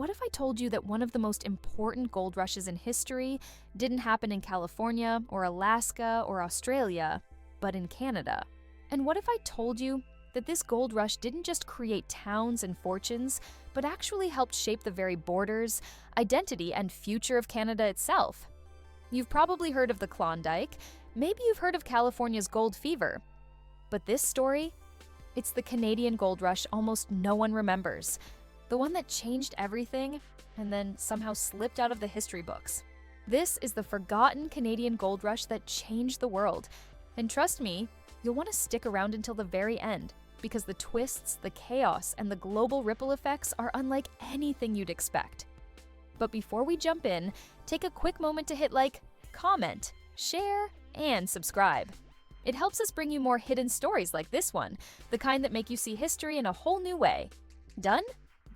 what if I told you that one of the most important gold rushes in history didn't happen in California or Alaska or Australia, but in Canada? And what if I told you that this gold rush didn't just create towns and fortunes, but actually helped shape the very borders, identity, and future of Canada itself? You've probably heard of the Klondike, maybe you've heard of California's gold fever. But this story? It's the Canadian gold rush almost no one remembers. The one that changed everything and then somehow slipped out of the history books. This is the forgotten Canadian gold rush that changed the world. And trust me, you'll want to stick around until the very end, because the twists, the chaos, and the global ripple effects are unlike anything you'd expect. But before we jump in, take a quick moment to hit like, comment, share, and subscribe. It helps us bring you more hidden stories like this one, the kind that make you see history in a whole new way. Done?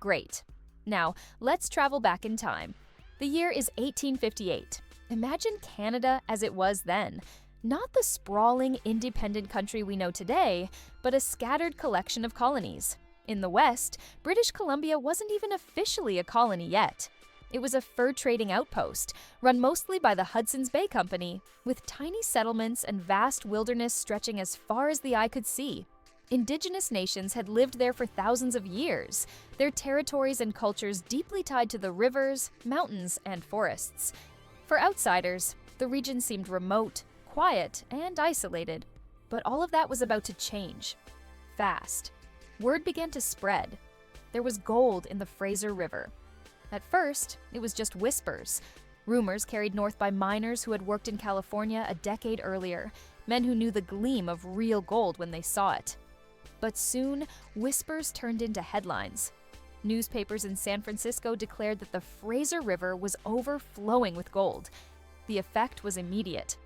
Great. Now, let's travel back in time. The year is 1858. Imagine Canada as it was then. Not the sprawling, independent country we know today, but a scattered collection of colonies. In the West, British Columbia wasn't even officially a colony yet. It was a fur trading outpost, run mostly by the Hudson's Bay Company, with tiny settlements and vast wilderness stretching as far as the eye could see. Indigenous nations had lived there for thousands of years, their territories and cultures deeply tied to the rivers, mountains, and forests. For outsiders, the region seemed remote, quiet, and isolated. But all of that was about to change. Fast. Word began to spread. There was gold in the Fraser River. At first, it was just whispers. Rumors carried north by miners who had worked in California a decade earlier, men who knew the gleam of real gold when they saw it. But soon, whispers turned into headlines. Newspapers in San Francisco declared that the Fraser River was overflowing with gold. The effect was immediate.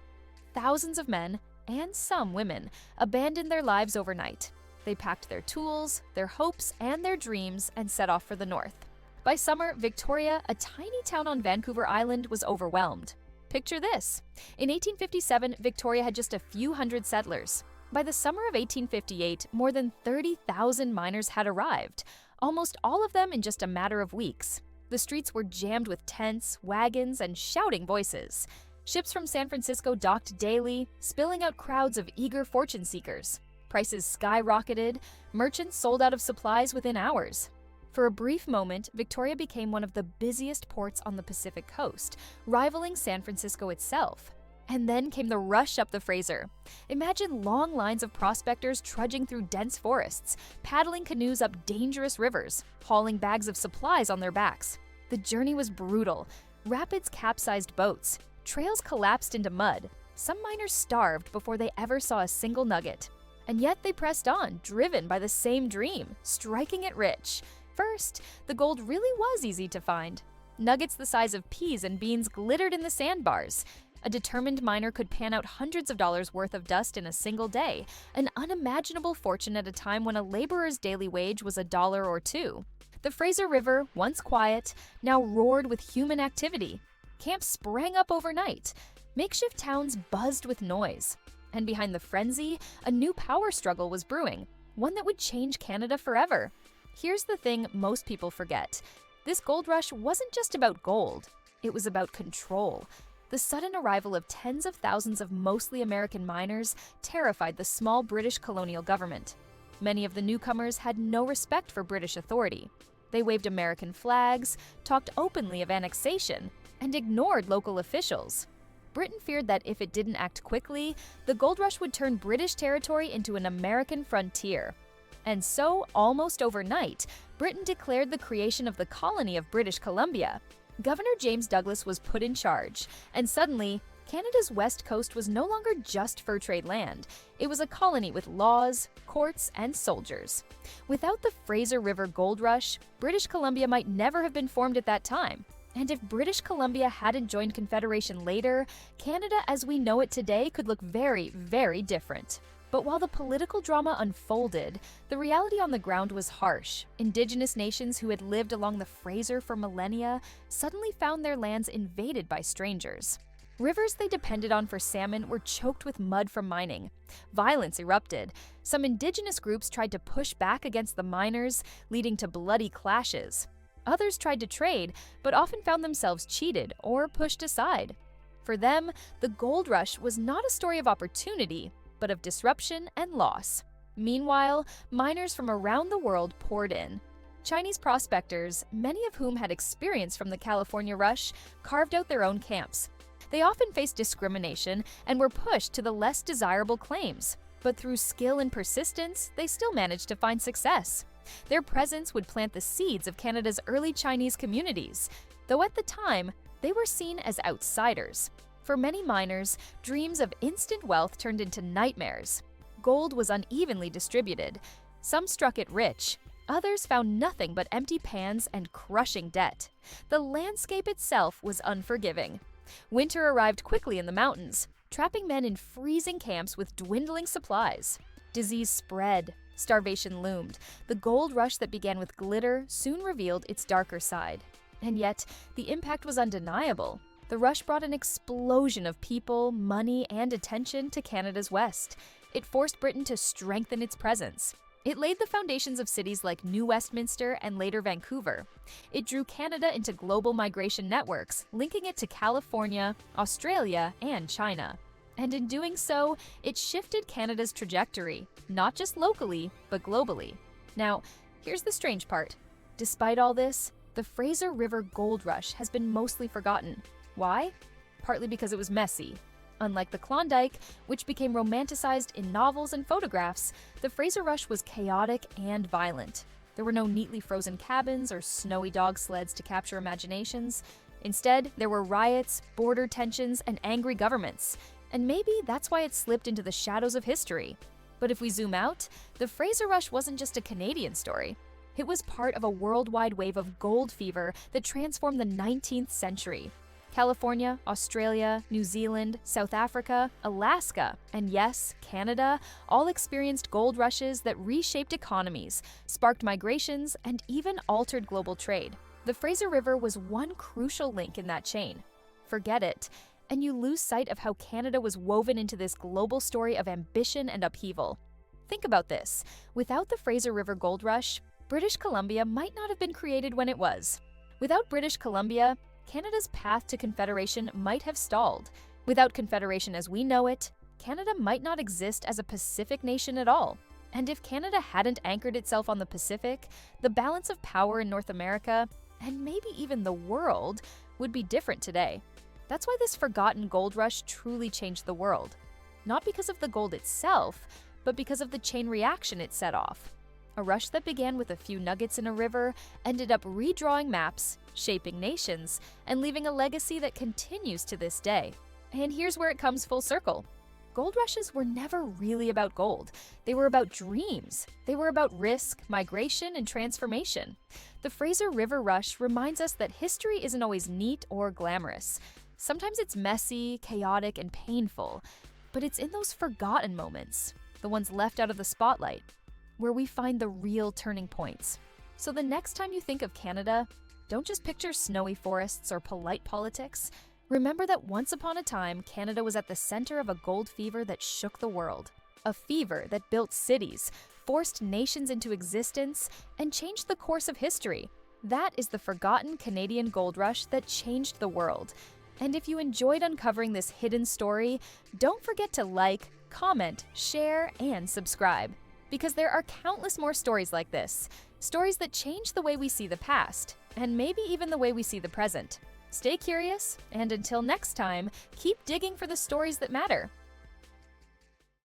Thousands of men, and some women, abandoned their lives overnight. They packed their tools, their hopes, and their dreams and set off for the north. By summer, Victoria, a tiny town on Vancouver Island, was overwhelmed. Picture this. In 1857, Victoria had just a few hundred settlers. By the summer of 1858, more than 30,000 miners had arrived, almost all of them in just a matter of weeks. The streets were jammed with tents, wagons, and shouting voices. Ships from San Francisco docked daily, spilling out crowds of eager fortune seekers. Prices skyrocketed, merchants sold out of supplies within hours. For a brief moment, Victoria became one of the busiest ports on the Pacific coast, rivaling San Francisco itself. And then came the rush up the Fraser. Imagine long lines of prospectors trudging through dense forests, paddling canoes up dangerous rivers, hauling bags of supplies on their backs. The journey was brutal. Rapids capsized boats. Trails collapsed into mud. Some miners starved before they ever saw a single nugget. And yet they pressed on, driven by the same dream, striking it rich. First, the gold really was easy to find. Nuggets the size of peas and beans glittered in the sandbars. A determined miner could pan out hundreds of dollars worth of dust in a single day, an unimaginable fortune at a time when a laborer's daily wage was $1 or $2. The Fraser River, once quiet, now roared with human activity. Camps sprang up overnight. Makeshift towns buzzed with noise. And behind the frenzy, a new power struggle was brewing, one that would change Canada forever. Here's the thing most people forget. This gold rush wasn't just about gold. It was about control. The sudden arrival of tens of thousands of mostly American miners terrified the small British colonial government. Many of the newcomers had no respect for British authority. They waved American flags, talked openly of annexation, and ignored local officials. Britain feared that if it didn't act quickly, the gold rush would turn British territory into an American frontier. And so, almost overnight, Britain declared the creation of the colony of British Columbia. Governor James Douglas was put in charge, and suddenly, Canada's west coast was no longer just fur trade land. It was a colony with laws, courts, and soldiers. Without the Fraser River gold rush, British Columbia might never have been formed at that time. And if British Columbia hadn't joined Confederation later, Canada as we know it today could look very, very different. But while the political drama unfolded, the reality on the ground was harsh. Indigenous nations who had lived along the Fraser for millennia suddenly found their lands invaded by strangers. Rivers they depended on for salmon were choked with mud from mining. Violence erupted. Some indigenous groups tried to push back against the miners, leading to bloody clashes. Others tried to trade, but often found themselves cheated or pushed aside. For them, the gold rush was not a story of opportunity, but of disruption and loss. Meanwhile, miners from around the world poured in. Chinese prospectors, many of whom had experience from the California rush, carved out their own camps. They often faced discrimination and were pushed to the less desirable claims, but through skill and persistence, they still managed to find success. Their presence would plant the seeds of Canada's early Chinese communities, though at the time, they were seen as outsiders. For many miners, dreams of instant wealth turned into nightmares. Gold was unevenly distributed. Some struck it rich. Others found nothing but empty pans and crushing debt. The landscape itself was unforgiving. Winter arrived quickly in the mountains, trapping men in freezing camps with dwindling supplies. Disease spread. Starvation loomed. The gold rush that began with glitter soon revealed its darker side. And yet, the impact was undeniable. The rush brought an explosion of people, money, and attention to Canada's west. It forced Britain to strengthen its presence. It laid the foundations of cities like New Westminster and later Vancouver. It drew Canada into global migration networks, linking it to California, Australia, and China. And in doing so, it shifted Canada's trajectory, not just locally, but globally. Now, here's the strange part. Despite all this, the Fraser River Gold Rush has been mostly forgotten. Why? Partly because it was messy. Unlike the Klondike, which became romanticized in novels and photographs, the Fraser Rush was chaotic and violent. There were no neatly frozen cabins or snowy dog sleds to capture imaginations. Instead, there were riots, border tensions, and angry governments. And maybe that's why it slipped into the shadows of history. But if we zoom out, the Fraser Rush wasn't just a Canadian story. It was part of a worldwide wave of gold fever that transformed the 19th century. California, Australia, New Zealand, South Africa, Alaska, and yes, Canada, all experienced gold rushes that reshaped economies, sparked migrations, and even altered global trade. The Fraser River was one crucial link in that chain. Forget it, and you lose sight of how Canada was woven into this global story of ambition and upheaval. Think about this. Without the Fraser River Gold Rush, British Columbia might not have been created when it was. Without British Columbia, Canada's path to Confederation might have stalled. Without Confederation as we know it, Canada might not exist as a Pacific nation at all. And if Canada hadn't anchored itself on the Pacific, the balance of power in North America, and maybe even the world, would be different today. That's why this forgotten gold rush truly changed the world. Not because of the gold itself, but because of the chain reaction it set off. A rush that began with a few nuggets in a river ended up redrawing maps, shaping nations, and leaving a legacy that continues to this day. And here's where it comes full circle. Gold rushes were never really about gold. They were about dreams. They were about risk, migration, and transformation. The Fraser River Rush reminds us that history isn't always neat or glamorous. Sometimes it's messy, chaotic, and painful. But it's in those forgotten moments, the ones left out of the spotlight, where we find the real turning points. So the next time you think of Canada, don't just picture snowy forests or polite politics. Remember that once upon a time, Canada was at the center of a gold fever that shook the world. A fever that built cities, forced nations into existence, and changed the course of history. That is the forgotten Canadian gold rush that changed the world. And if you enjoyed uncovering this hidden story, don't forget to like, comment, share, and subscribe. Because there are countless more stories like this. Stories that change the way we see the past, and maybe even the way we see the present. Stay curious, and until next time, keep digging for the stories that matter.